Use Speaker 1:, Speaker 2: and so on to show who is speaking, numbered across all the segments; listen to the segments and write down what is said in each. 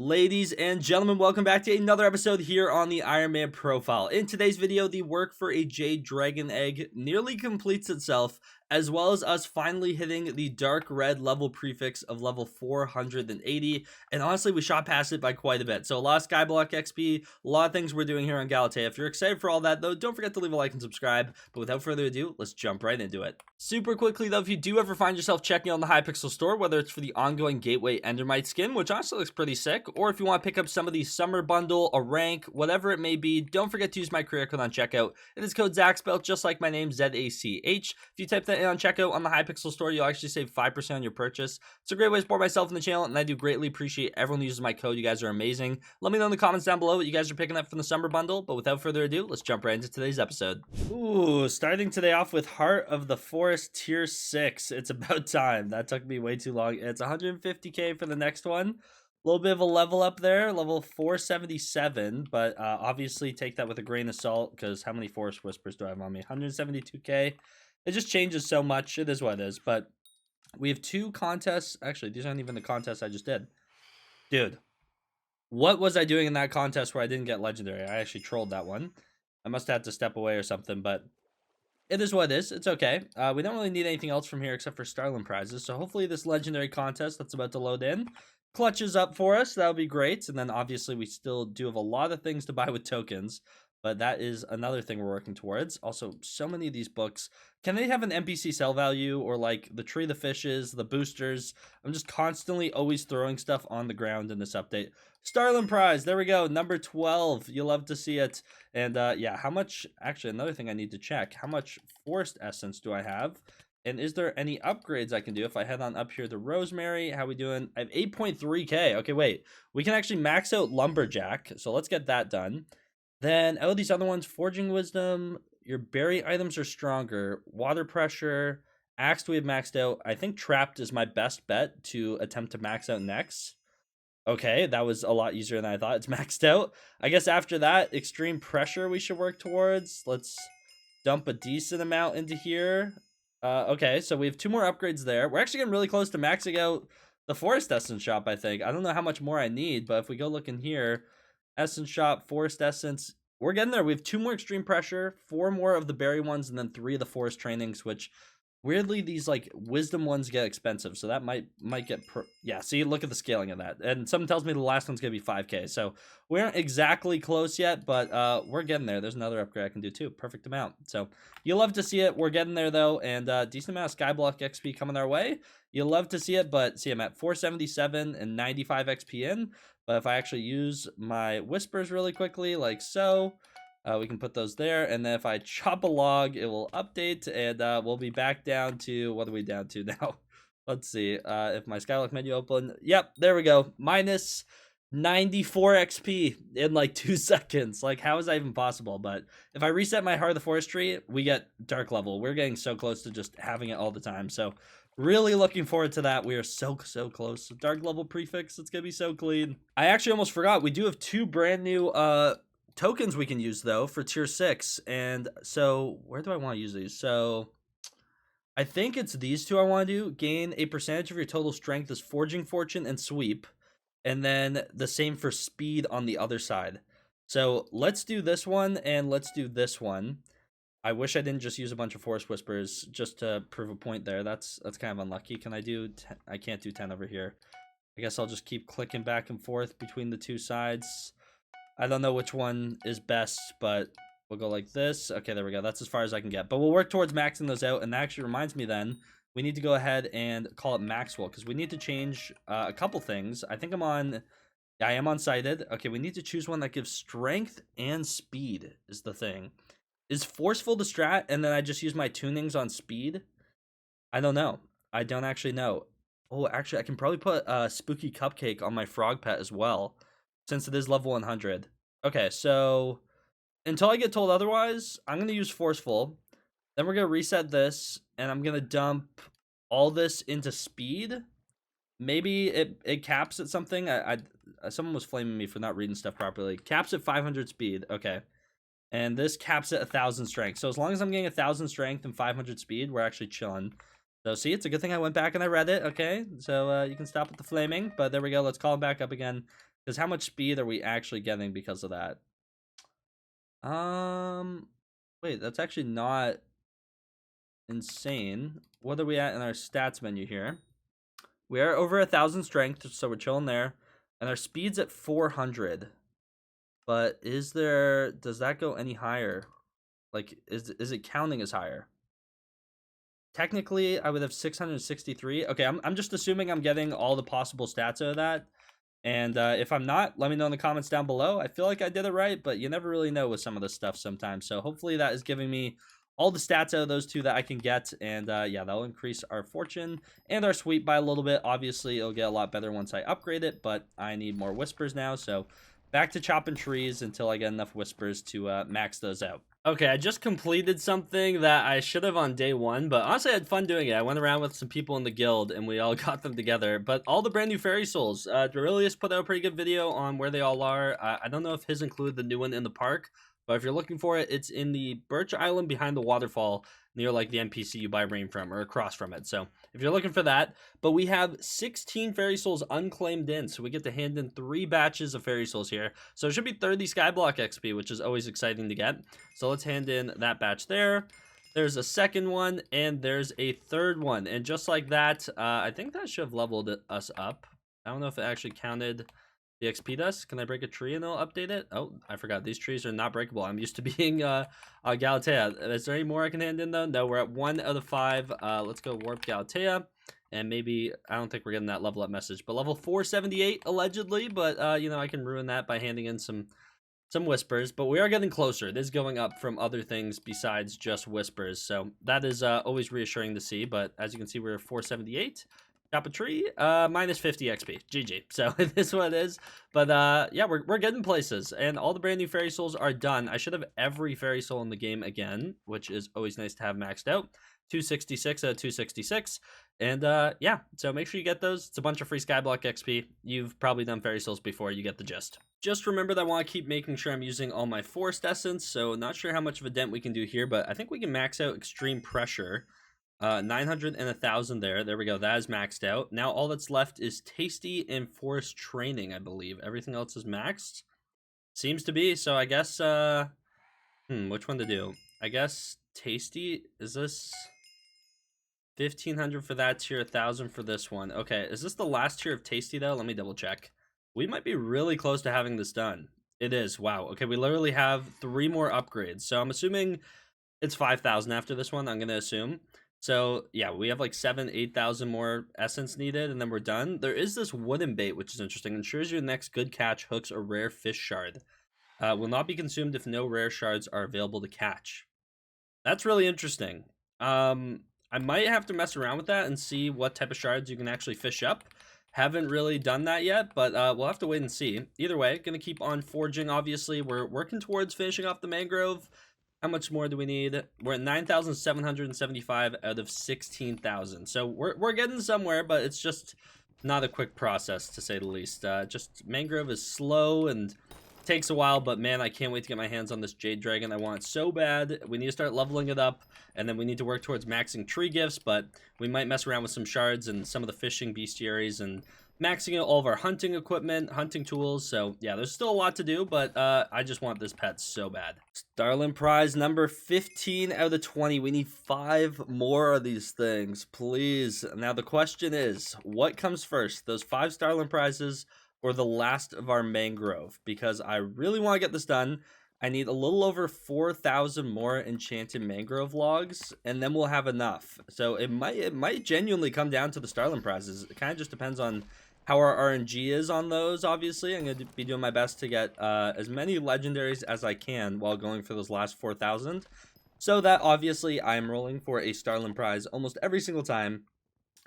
Speaker 1: Ladies and gentlemen, welcome back to another episode here on the Iron Man profile. In today's video, the work for a Jade Dragon Egg nearly completes itself, as well as us finally hitting the dark red level prefix of level 480. And honestly, we shot past it by quite a bit. So a lot of Skyblock XP, a lot of things we're doing here on Galatea. If you're excited for all that, though, don't forget to leave a like and subscribe. But without further ado, let's jump right into it. Super quickly, though, if you do ever find yourself checking on the Hypixel store, whether it's for the ongoing Gateway Endermite skin, which honestly looks pretty sick, or if you want to pick up some of the summer bundle, a rank, whatever it may be, don't forget to use my career code on checkout. It is code Zach, spelled just like my name, ZACH. If you type that in on checkout on the Hypixel store, you'll actually save 5% on your purchase. It's a great way to support myself and the channel, and I do greatly appreciate everyone who uses my code. You guys are amazing. Let me know in the comments down below what you guys are picking up from the summer bundle, but without further ado, let's jump right into today's episode. Ooh, starting today off with Heart of the Forest Tier 6. It's about time. That took me way too long. It's 150k for the next one. A little bit of a level up there, level 477, but obviously take that with a grain of salt, because how many Forest Whispers do I have on me? 172k. It just changes so much. It is what it is, but we have two contests. Actually, these aren't even the contests I just did. Dude, what was I doing in that contest where I didn't get legendary? I actually trolled that one. I must have had to step away or something, but it is what it is. It's okay. We don't really need anything else from here except for Starland prizes, so hopefully this legendary contest that's about to load in clutches up for us. That would be great. And then obviously we still do have a lot of things to buy with tokens, but that is another thing we're working towards. Also, so many of these books, can they have an NPC sell value, or like the Tree of the Fishes, the boosters? I'm just constantly always throwing stuff on the ground in this update. Starland prize, there we go, number 12. You'll love to see it. And yeah, how much, actually another thing I need to check, how much forest essence do I have? And is there any upgrades I can do if I head on up here to Rosemary? How we doing? I have 8.3k. Okay, wait. We can actually max out Lumberjack, so let's get that done. Then, out of these other ones, Foraging Wisdom, your berry items are stronger. Water Pressure, Axed we have maxed out. I think Trapped is my best bet to attempt to max out next. Okay, that was a lot easier than I thought. It's maxed out. I guess after that, Extreme Pressure we should work towards. Let's dump a decent amount into here. Okay, so we have two more upgrades there. We're actually getting really close to maxing out the Forest Essence shop, I think. I don't know how much more I need, but if we go look in here, Essence shop, Forest Essence, we're getting there. We have two more Extreme Pressure, 4 more of the berry ones, and then 3 of the Forest Trainings, which weirdly these like wisdom ones get expensive, so that might get yeah, see, look at the scaling of that. And something tells me the last one's gonna be 5k, so we aren't exactly close yet, but we're getting there. There's another upgrade I can do too. Perfect amount. So you'll love to see it. We're getting there though, and decent amount of Skyblock XP coming our way. You'll love to see it, but see, I'm at 477 and 95 XP in. But if I actually use my whispers really quickly, like so, we can put those there, and then if I chop a log, it will update, and we'll be back down to, what are we down to now? Let's see, if my Skyblock menu open, yep, there we go, minus 94 XP in like 2 seconds. Like, how is that even possible? But if I reset my Heart of the Forestry, we get dark level. We're getting so close to just having it all the time, so really looking forward to that. We are so close. Dark level prefix, it's gonna be so clean. I actually almost forgot, we do have 2 brand new tokens we can use though for tier 6, and so where do I want to use these? So I think it's these two I want to do. Gain a percentage of your total strength as Foraging Fortune and Sweep, and then the same for speed on the other side. So let's do this one, and let's do this one. I wish I didn't just use a bunch of Forest Whispers just to prove a point there. That's kind of unlucky. Can I do 10? I can't do 10 over here. I guess I'll just keep clicking back and forth between the two sides. I don't know which one is best, but we'll go like this. Okay, there we go. That's as far as I can get. But we'll work towards maxing those out. And that actually reminds me then, we need to go ahead and call it Maxwell, because we need to change a couple things. I think I am on sighted. Okay, we need to choose one that gives strength and speed is the thing. Is Forceful the strat, and then I just use my tunings on speed? I don't know. I don't actually know. Oh, actually, I can probably put Spooky Cupcake on my frog pet as well, since it is level 100. Okay, so until I get told otherwise, I'm going to use Forceful. Then we're going to reset this, and I'm going to dump all this into speed. Maybe it caps at something. Someone was flaming me for not reading stuff properly. Caps at 500 speed. Okay. And this caps at 1,000 strength. So as long as I'm getting 1,000 strength and 500 speed, we're actually chilling. So see, it's a good thing I went back and I read it. Okay, so you can stop with the flaming. But there we go. Let's call him back up again. Because how much speed are we actually getting because of that? Wait, that's actually not insane. What are we at in our stats menu here? We are over 1,000 strength, so we're chilling there. And our speed's at 400. But does that go any higher? Like, is it counting as higher? Technically, I would have 663. Okay, I'm just assuming I'm getting all the possible stats out of that. And if I'm not, let me know in the comments down below. I feel like I did it right, but you never really know with some of this stuff sometimes. So hopefully that is giving me all the stats out of those two that I can get. And yeah, that'll increase our fortune and our sweep by a little bit. Obviously, it'll get a lot better once I upgrade it, but I need more whispers now. So back to chopping trees until I get enough whispers to max those out. Okay, I just completed something that I should have on day one, but honestly I had fun doing it. I went around with some people in the guild and we all got them together. But all the brand new fairy souls, Dorilius put out a pretty good video on where they all are. I don't know if his included the new one in the park, but if you're looking for it, it's in the Birch Island behind the waterfall near like the NPC you buy rain from or across from it. So if you're looking for that, but we have 16 fairy souls unclaimed in, so we get to hand in 3 batches of fairy souls here. So it should be 30 Skyblock XP, which is always exciting to get. So let's hand in that batch there. There's a second one, and there's a third one. And just like that, I think that should have leveled us up. I don't know if it actually counted the XP dust. Can I break a tree and it'll update it? Oh, I forgot. These trees are not breakable. I'm used to being Galatea. Is there any more I can hand in, though? No, we're at 1 out of 5. Let's go Warp Galatea. And maybe, I don't think we're getting that level up message, but level 478, allegedly. But, you know, I can ruin that by handing in some whispers, but we are getting closer. It is going up from other things besides just whispers, so that is always reassuring to see. But as you can see, we're 478. Chop a tree, minus 50 XP. GG. So it is what it is. But yeah, we're getting places, and all the brand new fairy souls are done. I should have every fairy soul in the game again, which is always nice to have maxed out. 266 out of 266. And yeah, so make sure you get those. It's a bunch of free Skyblock XP. You've probably done fairy souls before. You get the gist. Just remember that I want to keep making sure I'm using all my forest essence, so not sure how much of a dent we can do here, but I think we can max out extreme pressure. 900 and 1,000 there. There we go. That is maxed out. Now all that's left is tasty and forest training, I believe. Everything else is maxed. Seems to be, so I guess, which one to do? I guess tasty, is this 1,500 for that tier, 1,000 for this one. Okay, is this the last tier of tasty though? Let me double check. We might be really close to having this done. It is. Wow. Okay, we literally have 3 more upgrades. So I'm assuming it's 5,000 after this one, I'm going to assume. So yeah, we have like 8,000 more essence needed, and then we're done. There is this wooden bait, which is interesting. Ensures your next good catch hooks a rare fish shard. Will not be consumed if no rare shards are available to catch. That's really interesting. I might have to mess around with that and see what type of shards you can actually fish up. Haven't really done that yet, but we'll have to wait and see. Either way, gonna keep on foraging, obviously. We're working towards finishing off the mangrove. How much more do we need? We're at 9,775 out of 16,000. So we're getting somewhere, but it's just not a quick process, to say the least. Just mangrove is slow and takes a while, but man, I can't wait to get my hands on this jade dragon. I want it so bad. We need to start leveling it up, and then we need to work towards maxing tree gifts, but we might mess around with some shards and some of the fishing bestiaries and maxing out all of our hunting equipment, hunting tools. So yeah, there's still a lot to do, but I just want this pet so bad. Starling prize number 15 out of 20. We need 5 more of these things, please. Now the question is, what comes first? Those 5 Starling prizes or the last of our mangrove? Because I really want to get this done. I need a little over 4,000 more enchanted mangrove logs, and then we'll have enough. So it might genuinely come down to the Starling prizes. It kind of just depends on how our RNG is on those, obviously. I'm going to be doing my best to get as many legendaries as I can while going for those last 4,000. So that, obviously, I'm rolling for a Starling prize almost every single time.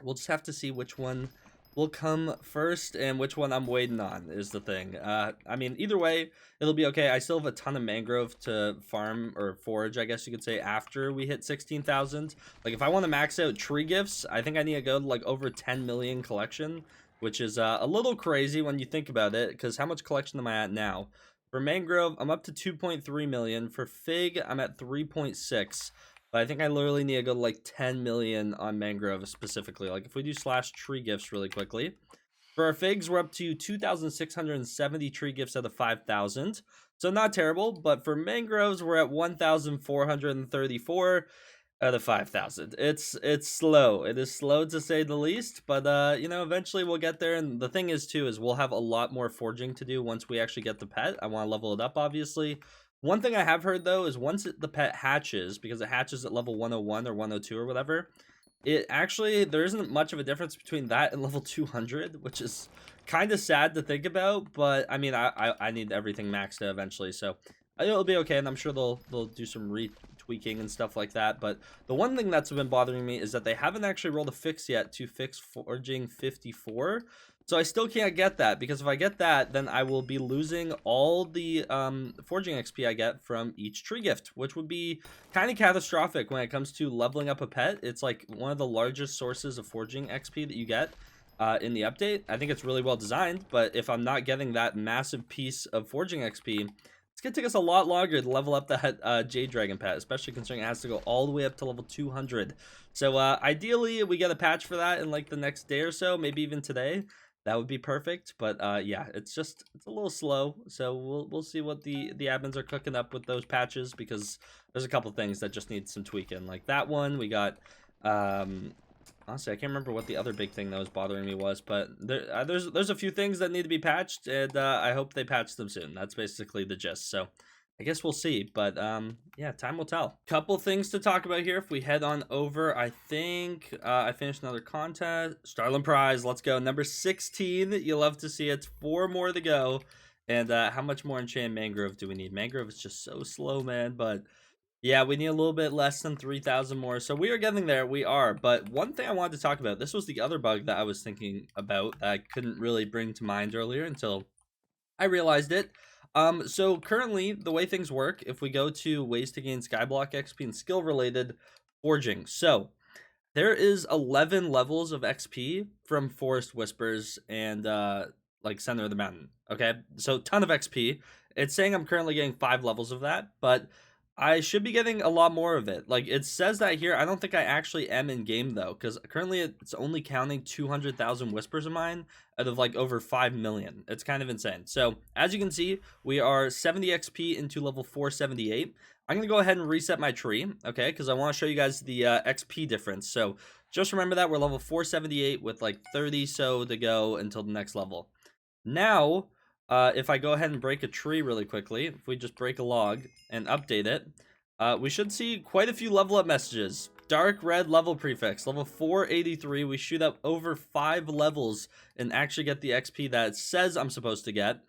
Speaker 1: We'll just have to see which one will come first and which one I'm waiting on is the thing. I mean, either way, it'll be okay. I still have a ton of mangrove to farm or forage, I guess you could say, after we hit 16,000. Like, if I want to max out tree gifts, I think I need to go to like over 10 million collection, which is a little crazy when you think about it, because how much collection am I at now? For mangrove, I'm up to 2.3 million. For fig, I'm at 3.6. But I think I literally need to go to like 10 million on mangrove specifically. Like if we do /tree gifts really quickly, For our figs, we're up to 2,670 tree gifts out of 5,000. So not terrible, but for mangroves, we're at 1,434 out of 5,000. It's slow. It is slow to say the least, but you know, eventually we'll get there. And the thing is too is we'll have a lot more foraging to do once we actually get the pet. I want to level it up, obviously. One thing I have heard though is once the pet hatches, because it hatches at level 101 or 102 or whatever, it actually, there isn't much of a difference between that and level 200, which is kind of sad to think about. But I mean, I need everything maxed out eventually, so it'll be okay. And I'm sure they'll do some retweaking and stuff like that. But the one thing that's been bothering me is that they haven't actually rolled a fix yet to fix Foraging 54. So I still can't get that, because if I get that, then I will be losing all the foraging XP I get from each tree gift, which would be kind of catastrophic when it comes to leveling up a pet. It's like one of the largest sources of foraging XP that you get in the update. I think it's really well designed, but if I'm not getting that massive piece of foraging XP, it's gonna take us a lot longer to level up that Jade Dragon pet, especially considering it has to go all the way up to level 200. So ideally, we get a patch for that in like the next day or so, maybe even today. That would be perfect, but yeah, it's a little slow. So we'll see what the admins are cooking up with those patches, because there's a couple things that just need some tweaking. Like that one, we got honestly, I can't remember what the other big thing that was bothering me was, but there's a few things that need to be patched, and I hope they patch them soon. That's basically the gist. So I guess we'll see, but yeah, time will tell. Couple things to talk about here. If we head on over, I think I finished another contest. Starland Prize, let's go. Number 16, you love to see it. 4 more to go. And how much more Enchanted Mangrove do we need? Mangrove is just so slow, man, but yeah, we need a little bit less than 3,000 more. So we are getting there. We are. But one thing I wanted to talk about, this was the other bug that I was thinking about that I couldn't really bring to mind earlier until I realized it. So currently, the way things work, if we go to ways to gain Skyblock XP and skill-related foraging. So there is 11 levels of XP from Forest Whispers and like Center of the Mountain. Okay, so ton of XP. It's saying I'm currently getting 5 levels of that, but I should be getting a lot more of it. Like it says that here. I don't think I actually am in game though, because currently it's only counting 200,000 whispers of mine out of like over 5 million. It's kind of insane. So as you can see, we are 70 XP into level 478. I'm going to go ahead and reset my tree, okay, because I want to show you guys the XP difference. So just remember that we're level 478 with like 30 so to go until the next level. Now, if I go ahead and break a tree really quickly, if we just break a log and update it, we should see quite a few level up messages. Dark red level prefix, level 483. We shoot up over 5 levels and actually get the XP that it says I'm supposed to get.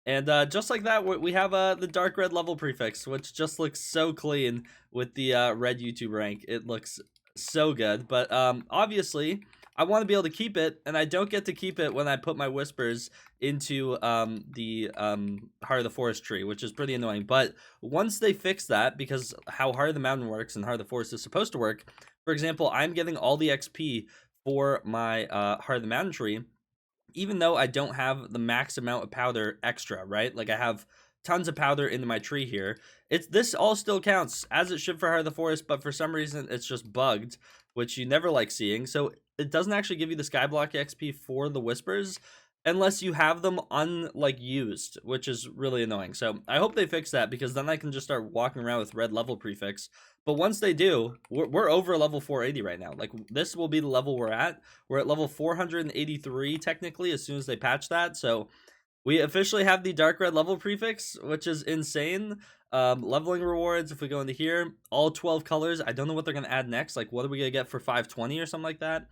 Speaker 1: And just like that, we have the dark red level prefix, which just looks so clean with the red YouTube rank. It looks so good. But obviously, I want to be able to keep it, and I don't get to keep it when I put my whispers into the Heart of the Forest tree, which is pretty annoying. But once they fix that, because how Heart of the Mountain works and Heart of the Forest is supposed to work, for example, I'm getting all the XP for my Heart of the Mountain tree, even though I don't have the max amount of powder extra, right? Like I have tons of powder into my tree here. This all still counts as it should for Heart of the Forest, but for some reason it's just bugged, which you never like seeing. So it doesn't actually give you the Skyblock XP for the Whispers unless you have them used, which is really annoying. So I hope they fix that, because then I can just start walking around with red level prefix. But once they do, we're over level 480 right now. Like this will be the level we're at. We're at level 483 technically as soon as they patch that. So we officially have the dark red level prefix, which is insane. Leveling rewards, if we go into here, all 12 colors. I don't know what they're going to add next. Like, what are we going to get for 520 or something like that?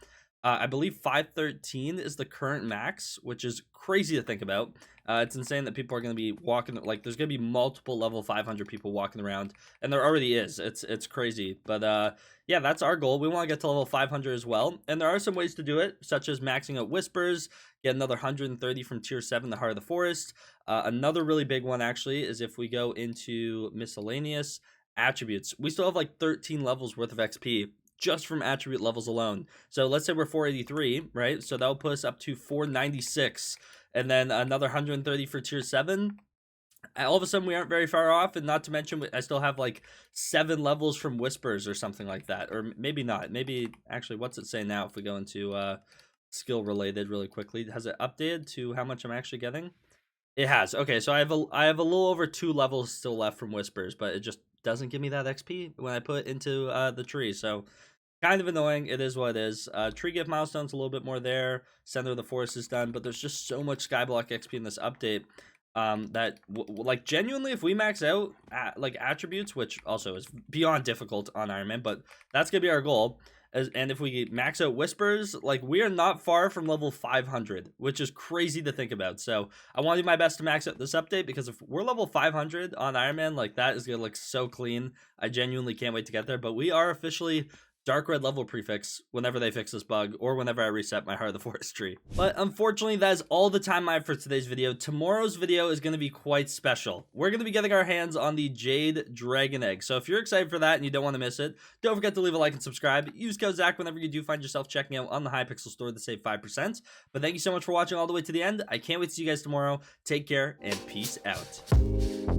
Speaker 1: I believe 513 is the current max, which is crazy to think about. It's insane that people are going to be walking, like, there's going to be multiple level 500 people walking around, and there already is. It's crazy. But yeah, that's our goal. We want to get to level 500 as well, and there are some ways to do it, such as maxing out Whispers, get another 130 from Tier 7, the Heart of the Forest. Another really big one, actually, is if we go into miscellaneous attributes. We still have like 13 levels worth of XP just from attribute levels alone. So let's say we're 483, right? So that'll put us up to 496, and then another 130 for Tier 7. All of a sudden, we aren't very far off, and not to mention, I still have like 7 levels from Whispers or something like that. Or maybe not. Maybe, actually, what's it say now if we go into skill related really quickly. Has it updated to how much I'm actually getting? It has. Okay, so I have a little over 2 levels still left from Whispers, but it just doesn't give me that XP when I put into the tree. So kind of annoying. It is what it is. Tree gift milestones a little bit more there. Center of the forest is done, but there's just so much Skyblock XP in this update that like genuinely, if we max out like attributes, which also is beyond difficult on Iron Man, but that's gonna be our goal. And if we max out Whispers, like we are not far from level 500, which is crazy to think about. So I want to do my best to max out this update, because if we're level 500 on Iron Man, like that is gonna look so clean. I genuinely can't wait to get there. But we are officially dark red level prefix whenever they fix this bug, or whenever I reset my Heart of the Forest tree. But unfortunately, that is all the time I have for today's video. Tomorrow's video is going to be quite special. We're going to be getting our hands on the Jade Dragon Egg. So if you're excited for that and you don't want to miss it, don't forget to leave a like and subscribe. Use code Zach whenever you do find yourself checking out on the Hypixel store to save 5%. But thank you so much for watching all the way to the end. I can't wait to see you guys tomorrow. Take care and peace out.